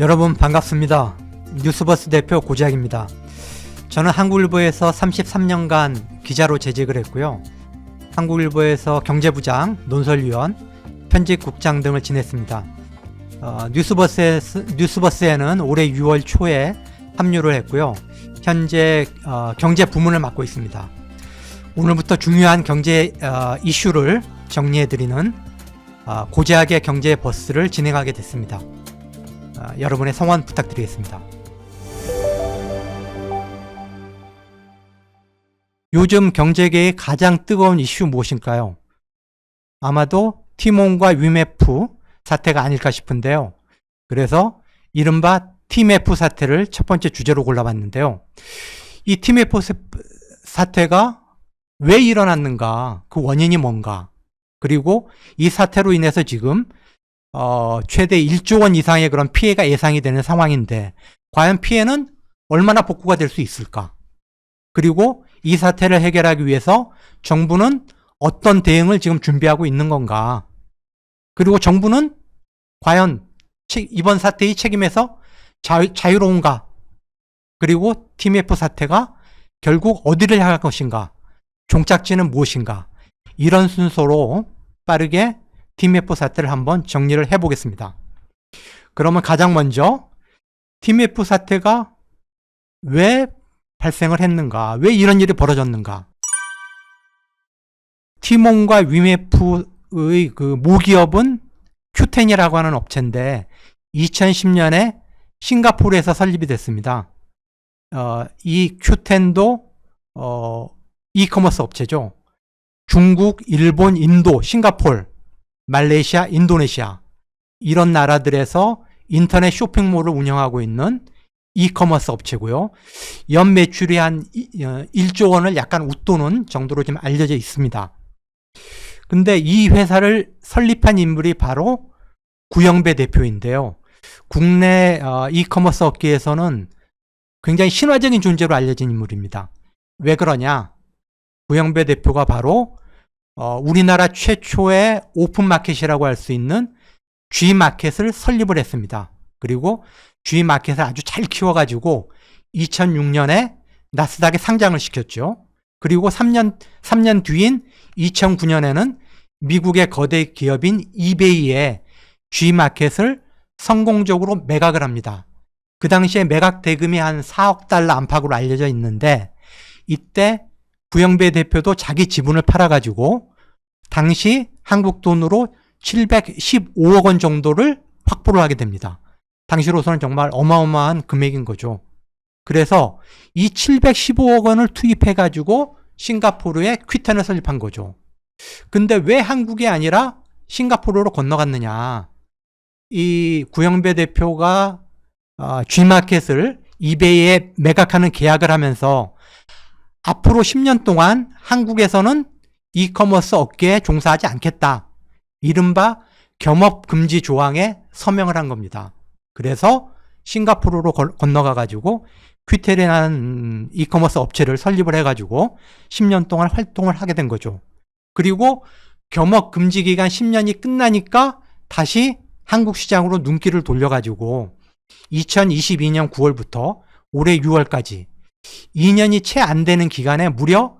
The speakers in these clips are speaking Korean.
여러분 반갑습니다. 뉴스버스 대표 고재학입니다. 저는 한국일보에서 33년간 기자로 재직을 했고요. 한국일보에서 경제부장, 논설위원, 편집국장 등을 지냈습니다. 뉴스버스에는 올해 6월 초에 합류를 했고요. 현재 경제 부문을 맡고 있습니다. 오늘부터 중요한 경제 이슈를 정리해드리는 고재학의 경제 버스를 진행하게 됐습니다. 여러분의 성원 부탁드리겠습니다. 요즘 경제계의 가장 뜨거운 이슈 무엇일까요? 아마도 티몬과 위메프 사태가 아닐까 싶은데요. 그래서 이른바 티메프 사태를 첫 번째 주제로 골라봤는데요. 이 티메프 사태가 왜 일어났는가, 그 원인이 뭔가, 그리고 이 사태로 인해서 지금 최대 1조 원 이상의 그런 피해가 예상이 되는 상황인데 과연 피해는 얼마나 복구가 될 수 있을까? 그리고 이 사태를 해결하기 위해서 정부는 어떤 대응을 지금 준비하고 있는 건가? 그리고 정부는 과연 이번 사태의 책임에서 자유로운가? 그리고 TMF 사태가 결국 어디를 향할 것인가? 종착지는 무엇인가? 이런 순서로 빠르게 TMF 사태를 한번 정리를 해보겠습니다. 그러면 가장 먼저 TMF 사태가 왜 발생을 했는가? 왜 이런 일이 벌어졌는가? 티몬과 위메프의 그 모기업은 Q10이라고 하는 업체인데 2010년에 싱가포르에서 설립이 됐습니다. 이 Q10도 이커머스 업체죠. 중국, 일본, 인도, 싱가포르, 말레이시아, 인도네시아 이런 나라들에서 인터넷 쇼핑몰을 운영하고 있는 이커머스 업체고요. 연 매출이 한 1조 원을 약간 웃도는 정도로 지금 알려져 있습니다. 근데 이 회사를 설립한 인물이 바로 구영배 대표인데요. 국내 이커머스 업계에서는 굉장히 신화적인 존재로 알려진 인물입니다. 왜 그러냐? 구영배 대표가 바로 우리나라 최초의 오픈마켓이라고 할 수 있는 G마켓을 설립을 했습니다. 그리고 G마켓을 아주 잘 키워가지고 2006년에 나스닥에 상장을 시켰죠. 그리고 3년 뒤인 2009년에는 미국의 거대 기업인 이베이에 G마켓을 성공적으로 매각을 합니다. 그 당시에 매각 대금이 한 4억 달러 안팎으로 알려져 있는데 이때 구영배 대표도 자기 지분을 팔아가지고 당시 한국 돈으로 715억 원 정도를 확보를 하게 됩니다. 당시로서는 정말 어마어마한 금액인 거죠. 그래서 이 715억 원을 투입해가지고 싱가포르에 Q10을 설립한 거죠. 근데 왜 한국이 아니라 싱가포르로 건너갔느냐. 이 구영배 대표가 G마켓을 이베이에 매각하는 계약을 하면서 앞으로 10년 동안 한국에서는 이커머스 업계에 종사하지 않겠다. 이른바 겸업금지 조항에 서명을 한 겁니다. 그래서 싱가포르로 건너가가지고 퀴텔이라는 이커머스 업체를 설립을 해가지고 10년 동안 활동을 하게 된 거죠. 그리고 겸업금지 기간 10년이 끝나니까 다시 한국 시장으로 눈길을 돌려가지고 2022년 9월부터 올해 6월까지 2년이 채 안 되는 기간에 무려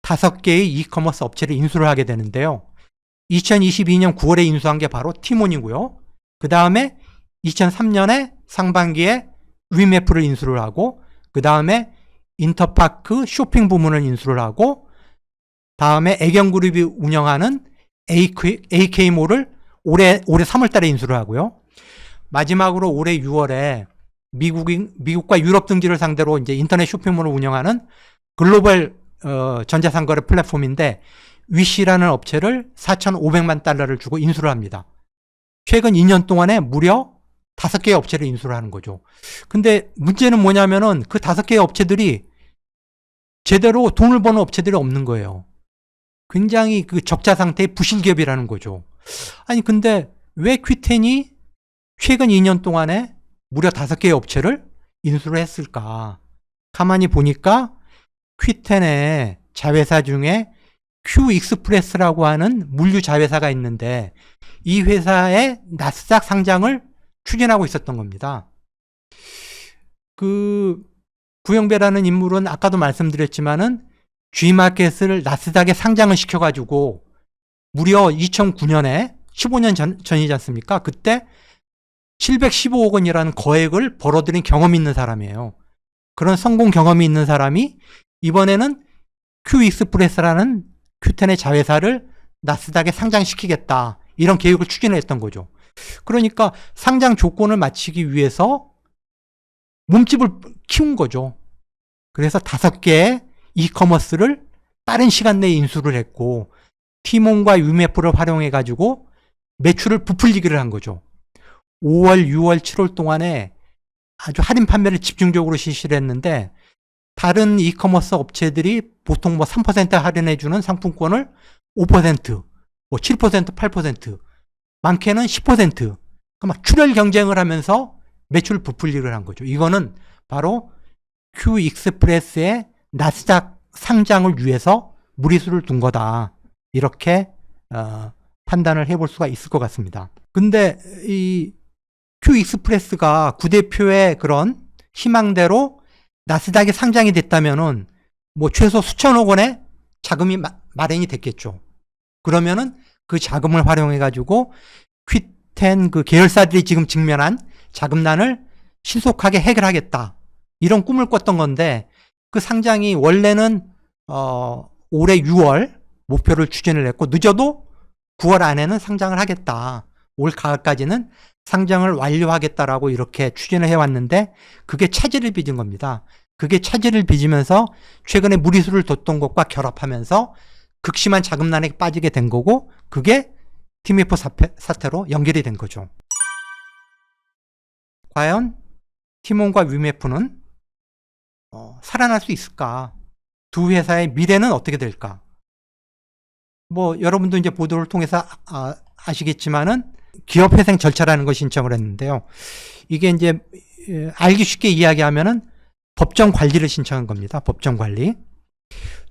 5개의 이커머스 업체를 인수를 하게 되는데요. 2022년 9월에 인수한 게 바로 티몬이고요. 그 다음에 2003년에 상반기에 위메프를 인수를 하고 그 다음에 인터파크 쇼핑 부문을 인수를 하고 다음에 애경그룹이 운영하는 AK몰을 올해 3월 달에 인수를 하고요. 마지막으로 올해 6월에 미국과 유럽 등지를 상대로 이제 인터넷 쇼핑몰을 운영하는 글로벌 전자상거래 플랫폼인데 위시라는 업체를 4,500만 달러를 주고 인수를 합니다. 최근 2년 동안에 무려 5개의 업체를 인수를 하는 거죠. 근데 문제는 뭐냐면은 그 5개의 업체들이 제대로 돈을 버는 업체들이 없는 거예요. 굉장히 그 적자 상태의 부실기업이라는 거죠. 아니 근데 왜 Q10이 최근 2년 동안에 무려 5개의 업체를 인수를 했을까? 가만히 보니까 Q10의 자회사 중에 Q익스프레스라고 하는 물류 자회사가 있는데 이 회사의 나스닥 상장을 추진하고 있었던 겁니다. 그 구영배라는 인물은 아까도 말씀드렸지만은 G마켓을 나스닥에 상장을 시켜가지고 무려 2009년에 15년 전이지 않습니까? 그때 715억 원이라는 거액을 벌어들인 경험이 있는 사람이에요. 그런 성공 경험이 있는 사람이 이번에는 Q익스프레스라는 Q10의 자회사를 나스닥에 상장시키겠다. 이런 계획을 추진했던 거죠. 그러니까 상장 조건을 맞추기 위해서 몸집을 키운 거죠. 그래서 5개의 이커머스를 빠른 시간 내에 인수를 했고 티몬과 유메프를 활용해가지고 매출을 부풀리기를 한 거죠. 5월, 6월, 7월 동안에 아주 할인 판매를 집중적으로 실시를 했는데 다른 이커머스 업체들이 보통 3% 할인해주는 상품권을 5%, 7%, 8%, 많게는 10%, 막 출혈 경쟁을 하면서 매출 부풀리기를 한 거죠. 이거는 바로 Q익스프레스의 나스닥 상장을 위해서 무리수를 둔 거다. 이렇게 판단을 해볼 수가 있을 것 같습니다. 근데 이 Q익스프레스가 구대표의 그런 희망대로 나스닥에 상장이 됐다면은 최소 수천억 원의 자금이 마련이 됐겠죠. 그러면은 그 자금을 활용해가지고 Q10 그 계열사들이 지금 직면한 자금난을 신속하게 해결하겠다. 이런 꿈을 꿨던 건데 그 상장이 원래는 올해 6월 목표를 추진을 했고 늦어도 9월 안에는 상장을 하겠다. 올 가을까지는 상장을 완료하겠다라고 이렇게 추진을 해왔는데 그게 차질을 빚은 겁니다. 그게 차질을 빚으면서 최근에 무리수를 뒀던 것과 결합하면서 극심한 자금난에 빠지게 된 거고 그게 티메프 사태로 연결이 된 거죠. 과연 티몬과 위메프는 살아날 수 있을까? 두 회사의 미래는 어떻게 될까? 여러분도 이제 보도를 통해서 아시겠지만은 기업회생 절차라는 걸 신청을 했는데요. 이게 이제 알기 쉽게 이야기하면은 법정 관리를 신청한 겁니다. 법정 관리.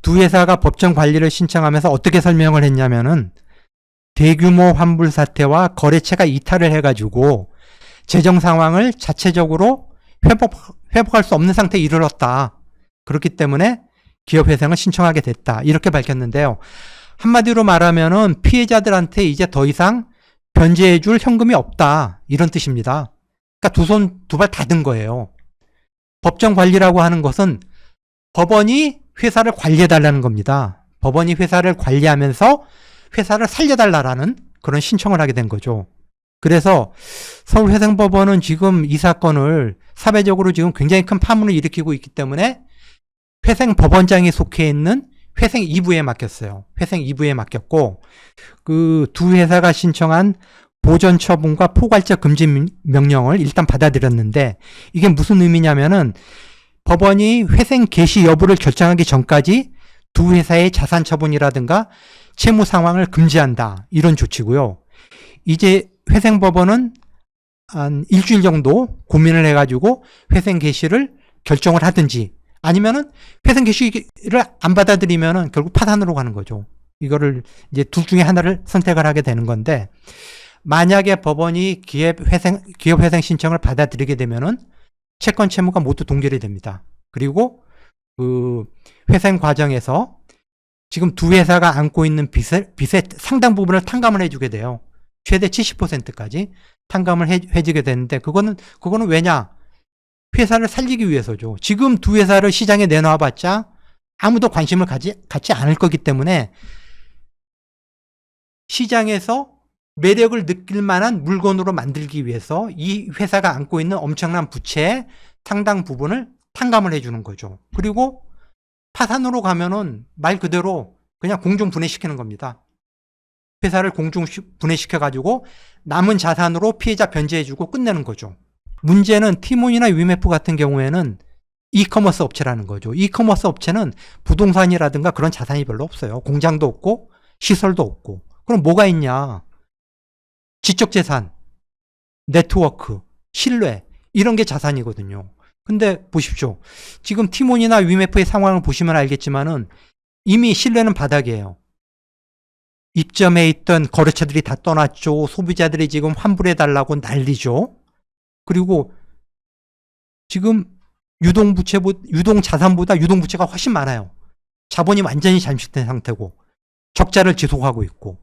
두 회사가 법정 관리를 신청하면서 어떻게 설명을 했냐면은 대규모 환불 사태와 거래처가 이탈을 해가지고 재정 상황을 자체적으로 회복할 수 없는 상태에 이르렀다. 그렇기 때문에 기업회생을 신청하게 됐다. 이렇게 밝혔는데요. 한마디로 말하면은 피해자들한테 이제 더 이상 변제해줄 현금이 없다. 이런 뜻입니다. 그러니까 두 손 두 발 다 든 거예요. 법정 관리라고 하는 것은 법원이 회사를 관리해달라는 겁니다. 법원이 회사를 관리하면서 회사를 살려달라는 그런 신청을 하게 된 거죠. 그래서 서울회생법원은 지금 이 사건을 사회적으로 지금 굉장히 큰 파문을 일으키고 있기 때문에 회생법원장이 속해 있는 회생 2부에 맡겼어요. 회생 2부에 맡겼고 그 두 회사가 신청한 보전 처분과 포괄적 금지 명령을 일단 받아들였는데 이게 무슨 의미냐면은 법원이 회생 개시 여부를 결정하기 전까지 두 회사의 자산 처분이라든가 채무 상황을 금지한다. 이런 조치고요. 이제 회생법원은 한 일주일 정도 고민을 해가지고 회생 개시를 결정을 하든지 아니면은 회생 개시를 안 받아들이면은 결국 파산으로 가는 거죠. 이거를 이제 둘 중에 하나를 선택을 하게 되는 건데 만약에 법원이 기업회생 신청을 받아들이게 되면은 채권 채무가 모두 동결이 됩니다. 그리고 그 회생 과정에서 지금 두 회사가 안고 있는 빚의 상당 부분을 탕감을 해주게 돼요. 최대 70%까지 탕감을 해주게 되는데 그거는 왜냐? 회사를 살리기 위해서죠. 지금 두 회사를 시장에 내놔봤자 아무도 관심을 갖지 않을 거기 때문에 시장에서 매력을 느낄 만한 물건으로 만들기 위해서 이 회사가 안고 있는 엄청난 부채의 상당 부분을 탕감을 해주는 거죠. 그리고 파산으로 가면은 말 그대로 그냥 공중 분해시키는 겁니다. 회사를 공중 분해시켜가지고 남은 자산으로 피해자 변제해주고 끝내는 거죠. 문제는 티몬이나 위메프 같은 경우에는 이커머스 업체라는 거죠. 이커머스 업체는 부동산이라든가 그런 자산이 별로 없어요. 공장도 없고 시설도 없고. 그럼 뭐가 있냐? 지적재산, 네트워크, 신뢰 이런 게 자산이거든요. 근데 보십시오. 지금 티몬이나 위메프의 상황을 보시면 알겠지만은 이미 신뢰는 바닥이에요. 입점해 있던 거래처들이 다 떠났죠. 소비자들이 지금 환불해달라고 난리죠. 그리고 지금 유동자산보다 유동부채가 훨씬 많아요. 자본이 완전히 잠식된 상태고 적자를 지속하고 있고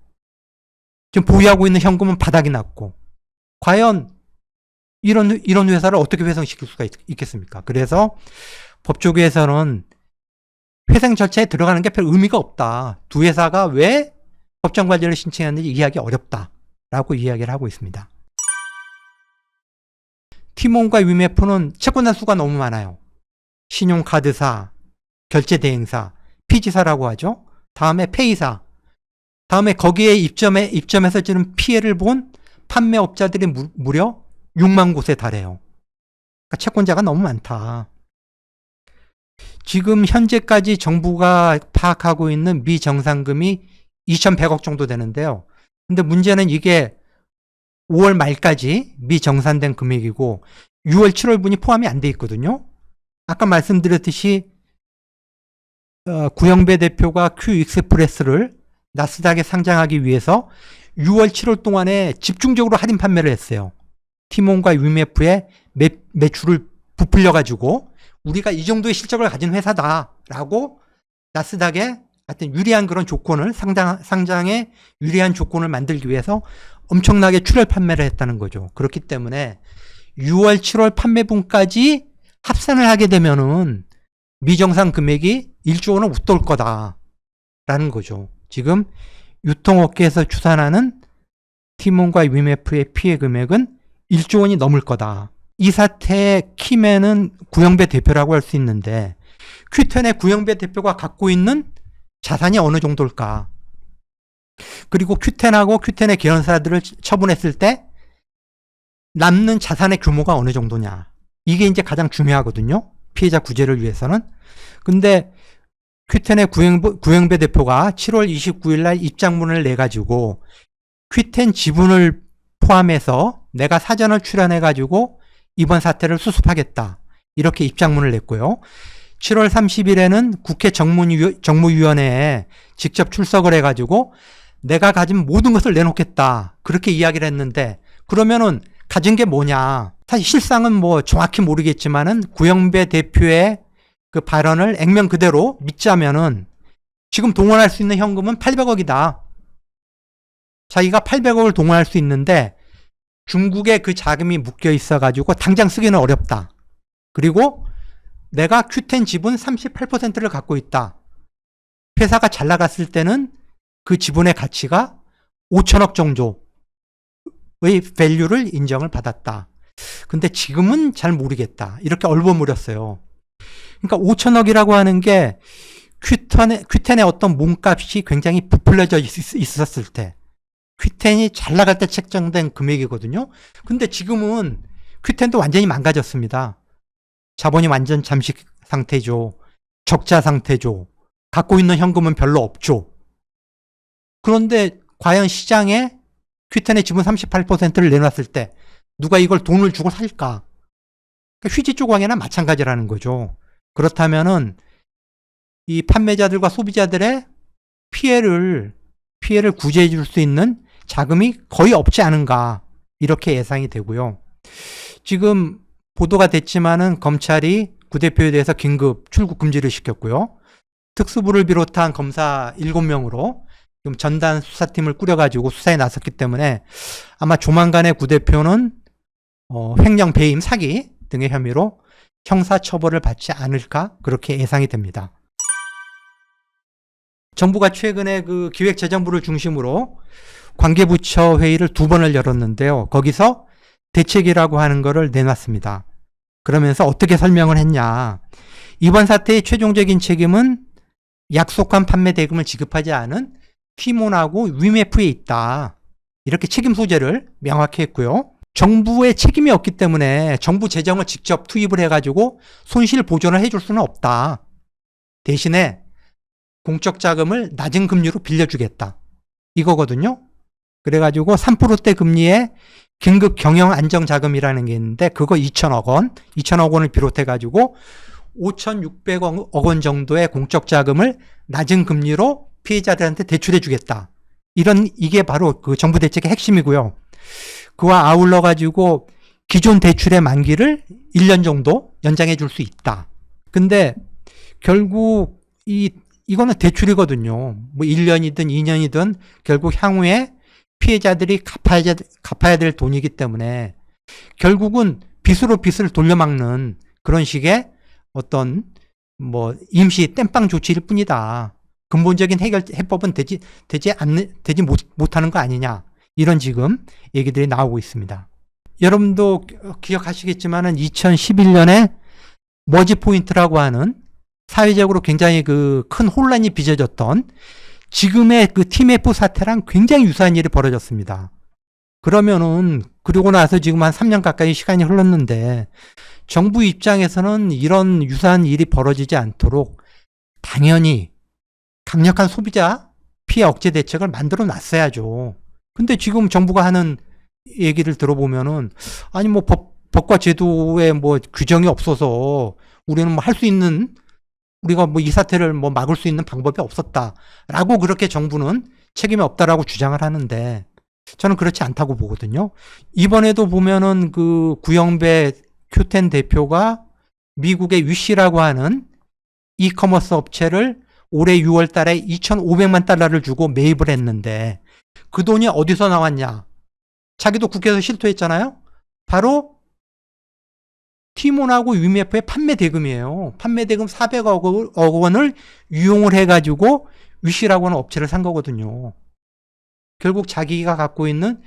지금 보유하고 있는 현금은 바닥이 났고 과연 이런 회사를 어떻게 회생시킬 수가 있겠습니까? 그래서 법조계에서는 회생 절차에 들어가는 게 별 의미가 없다. 두 회사가 왜 법정관리를 신청했는지 이해하기 어렵다라고 이야기를 하고 있습니다. 티몬과 위메프는 채권자 수가 너무 많아요. 신용카드사, 결제대행사, 피지사라고 하죠. 다음에 페이사, 다음에 거기에 입점해서 지금 피해를 본 판매업자들이 무려 6만 곳에 달해요. 그러니까 채권자가 너무 많다. 지금 현재까지 정부가 파악하고 있는 미정산금이 2,100억 정도 되는데요. 근데 문제는 이게 5월 말까지 미정산된 금액이고 6월, 7월분이 포함이 안 돼 있거든요. 아까 말씀드렸듯이 구영배 대표가 Q익스프레스를 나스닥에 상장하기 위해서 6월, 7월 동안에 집중적으로 할인 판매를 했어요. 티몬과 위메프의 매출을 부풀려가지고 우리가 이 정도의 실적을 가진 회사다라고 나스닥에 하여튼 유리한 그런 조건을 상장에 유리한 조건을 만들기 위해서 엄청나게 출혈 판매를 했다는 거죠. 그렇기 때문에 6월, 7월 판매분까지 합산을 하게 되면은 미정산 금액이 1조 원은 웃돌 거다라는 거죠. 지금 유통업계에서 추산하는 티몬과 위메프의 피해 금액은 1조 원이 넘을 거다. 이 사태의 키맨은 구영배 대표라고 할 수 있는데 큐텐의 구영배 대표가 갖고 있는 자산이 어느 정도일까? 그리고 큐텐하고 큐텐의 계열사들을 처분했을 때 남는 자산의 규모가 어느 정도냐? 이게 이제 가장 중요하거든요. 피해자 구제를 위해서는. 근데 큐텐의 구영배 대표가 7월 29일 날 입장문을 내가지고 큐텐 지분을 포함해서 내가 사전을 출연해가지고 이번 사태를 수습하겠다. 이렇게 입장문을 냈고요. 7월 30일에는 국회 정무위원회에 직접 출석을 해가지고 내가 가진 모든 것을 내놓겠다. 그렇게 이야기를 했는데 그러면은 가진 게 뭐냐. 사실 실상은 뭐 정확히 모르겠지만은 구영배 대표의 그 발언을 액면 그대로 믿자면은 지금 동원할 수 있는 현금은 800억이다. 자기가 800억을 동원할 수 있는데 중국에 그 자금이 묶여 있어가지고 당장 쓰기는 어렵다. 그리고 내가 큐텐 지분 38%를 갖고 있다. 회사가 잘 나갔을 때는 그 지분의 가치가 5천억 정도의 밸류를 인정을 받았다. 근데 지금은 잘 모르겠다. 이렇게 얼버무렸어요. 그러니까 5천억이라고 하는 게 큐텐의 어떤 몸값이 굉장히 부풀려져 있었을 때 큐텐이 잘 나갈 때 책정된 금액이거든요. 근데 지금은 큐텐도 완전히 망가졌습니다. 자본이 완전 잠식 상태죠. 적자 상태죠. 갖고 있는 현금은 별로 없죠. 그런데 과연 시장에 큐텐의 지분 38%를 내놨을 때 누가 이걸 돈을 주고 살까? 그러니까 휴지 조각이나 마찬가지라는 거죠. 그렇다면은 이 판매자들과 소비자들의 피해를 구제해 줄 수 있는 자금이 거의 없지 않은가 이렇게 예상이 되고요. 지금 보도가 됐지만은 검찰이 구 대표에 대해서 긴급 출국 금지를 시켰고요. 특수부를 비롯한 검사 7명으로 지금 전단 수사팀을 꾸려가지고 수사에 나섰기 때문에 아마 조만간에 구 대표는 횡령, 배임, 사기 등의 혐의로 형사처벌을 받지 않을까 그렇게 예상이 됩니다. 정부가 최근에 그 기획재정부를 중심으로 관계부처 회의를 2번을 열었는데요. 거기서 대책이라고 하는 거를 내놨습니다. 그러면서 어떻게 설명을 했냐. 이번 사태의 최종적인 책임은 약속한 판매 대금을 지급하지 않은 티몬하고 위메프에 있다. 이렇게 책임 소재를 명확히 했고요. 정부의 책임이 없기 때문에 정부 재정을 직접 투입을 해가지고 손실 보전을 해줄 수는 없다. 대신에 공적 자금을 낮은 금리로 빌려주겠다. 이거거든요. 그래가지고 3%대 금리에 긴급 경영 안정 자금이라는 게 있는데 그거 2천억 원을 비롯해가지고 5,600억 원 정도의 공적 자금을 낮은 금리로 피해자들한테 대출해주겠다. 이게 바로 그 정부 대책의 핵심이고요. 그와 아울러 가지고 기존 대출의 만기를 1년 정도 연장해 줄 수 있다. 근데 결국 이거는 대출이거든요. 뭐 1년이든 2년이든 결국 향후에 피해자들이 갚아야 될 돈이기 때문에 결국은 빚으로 빚을 돌려막는 그런 식의 어떤 뭐 임시 땜빵 조치일 뿐이다. 근본적인 해법은 되지 못하는 거 아니냐. 이런 지금 얘기들이 나오고 있습니다. 여러분도 기억하시겠지만은 2011년에 머지 포인트라고 하는 사회적으로 굉장히 그 큰 혼란이 빚어졌던 지금의 그 TMF 사태랑 굉장히 유사한 일이 벌어졌습니다. 그러면은 그러고 나서 지금 한 3년 가까이 시간이 흘렀는데 정부 입장에서는 이런 유사한 일이 벌어지지 않도록 당연히 강력한 소비자 피해 억제 대책을 만들어 놨어야죠. 근데 지금 정부가 하는 얘기를 들어보면은 아니 뭐 법과 제도에 뭐 규정이 없어서 우리는 뭐 할 수 있는 우리가 뭐 이 사태를 뭐 막을 수 있는 방법이 없었다라고 그렇게 정부는 책임이 없다라고 주장을 하는데 저는 그렇지 않다고 보거든요. 이번에도 보면은 그 구영배 큐텐 대표가 미국의 위시라고 하는 이커머스 업체를 올해 6월 달에 2,500만 달러를 주고 매입을 했는데 그 돈이 어디서 나왔냐? 자기도 국회에서 실토했잖아요. 바로 티몬하고 UMF의 판매 대금이에요. 판매 대금 400억 원을 유용을 해가지고 위시라고 하는 업체를 산 거거든요. 결국 자기가 갖고 있는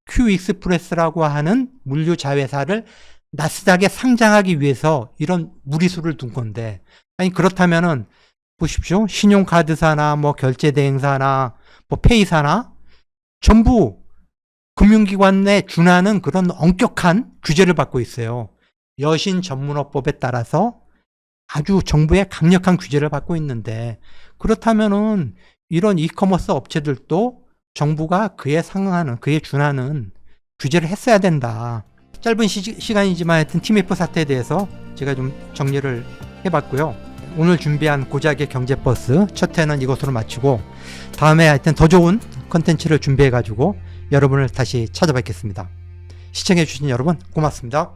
큐익스프레스라고 하는 물류 자회사를 나스닥에 상장하기 위해서 이런 무리수를 둔 건데, 아니 그렇다면은 보십시오. 신용카드사나 뭐 결제대행사나 뭐 페이사나 전부 금융기관에 준하는 그런 엄격한 규제를 받고 있어요. 여신전문업법에 따라서 아주 정부의 강력한 규제를 받고 있는데, 그렇다면은 이런 이커머스 업체들도 정부가 그에 상응하는, 그에 준하는 규제를 했어야 된다. 짧은 시간이지만 하여튼 TMF 사태에 대해서 제가 좀 정리를 해봤고요. 오늘 준비한 고작의 경제버스 첫 회는 이것으로 마치고 다음에 하여튼 더 좋은 컨텐츠를 준비해가지고 여러분을 다시 찾아뵙겠습니다. 시청해주신 여러분 고맙습니다.